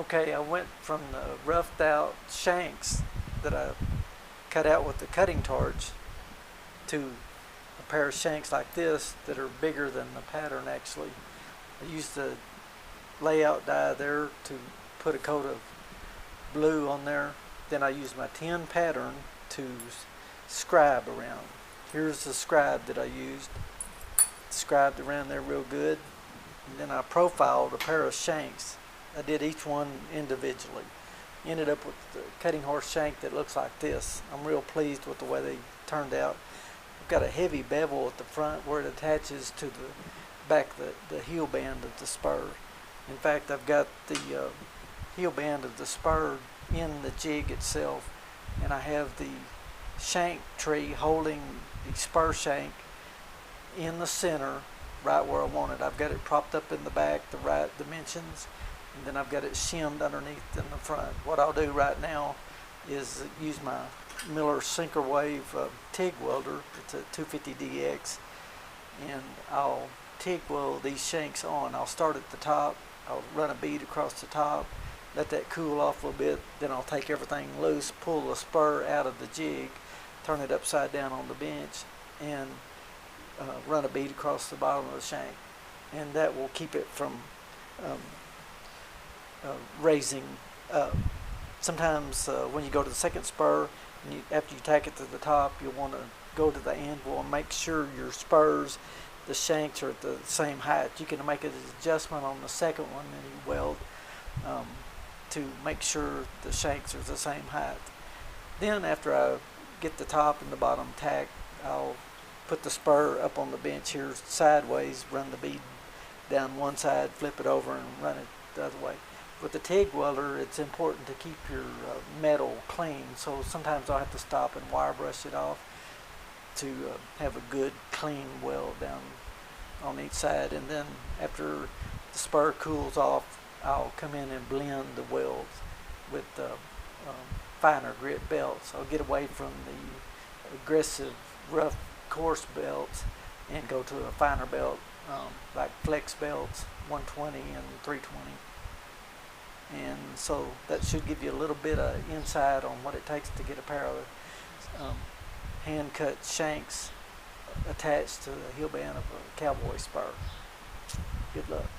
Okay, I went from the roughed out shanks that I cut out with the cutting torch to a pair of shanks like this that are bigger than the pattern actually. I used the layout die there to put a coat of blue on there. Then I used my tin pattern to scribe around. Here's the scribe that I used. Scribed around there real good. And then I profiled a pair of shanks. I did each one individually. Ended up with the cutting horse shank that looks like this. I'm real pleased with the way they turned out. I've got a heavy bevel at the front where it attaches to the back, the heel band of the spur. In fact, I've got the heel band of the spur in the jig itself, and I have the shank tree holding the spur shank in the center right where I want it. I've got it propped up in the back, the right dimensions, and then I've got it shimmed underneath in the front. What I'll do right now is use my Miller Sinker Wave TIG welder. It's a 250DX, and I'll TIG weld these shanks on. I'll start at the top, I'll run a bead across the top, let that cool off a little bit, then I'll take everything loose, pull the spur out of the jig, turn it upside down on the bench, and run a bead across the bottom of the shank. And that will keep it from raising up. Sometimes when you go to the second spur, and after you tack it to the top, you'll want to go to the anvil and make sure your spurs, the shanks, are at the same height. You can make an adjustment on the second one and you weld to make sure the shanks are the same height. Then after I get the top and the bottom tacked, I'll put the spur up on the bench here sideways, run the bead down one side, flip it over, and run it the other way. With the TIG welder, it's important to keep your metal clean, so sometimes I'll have to stop and wire brush it off to have a good clean weld down on each side. And then after the spur cools off, I'll come in and blend the welds with finer grit belts. I'll get away from the aggressive, rough, coarse belts and go to a finer belt like flex belts, 120 and 320. And so that should give you a little bit of insight on what it takes to get a pair of hand-cut shanks attached to the heel band of a cowboy spur. Good luck.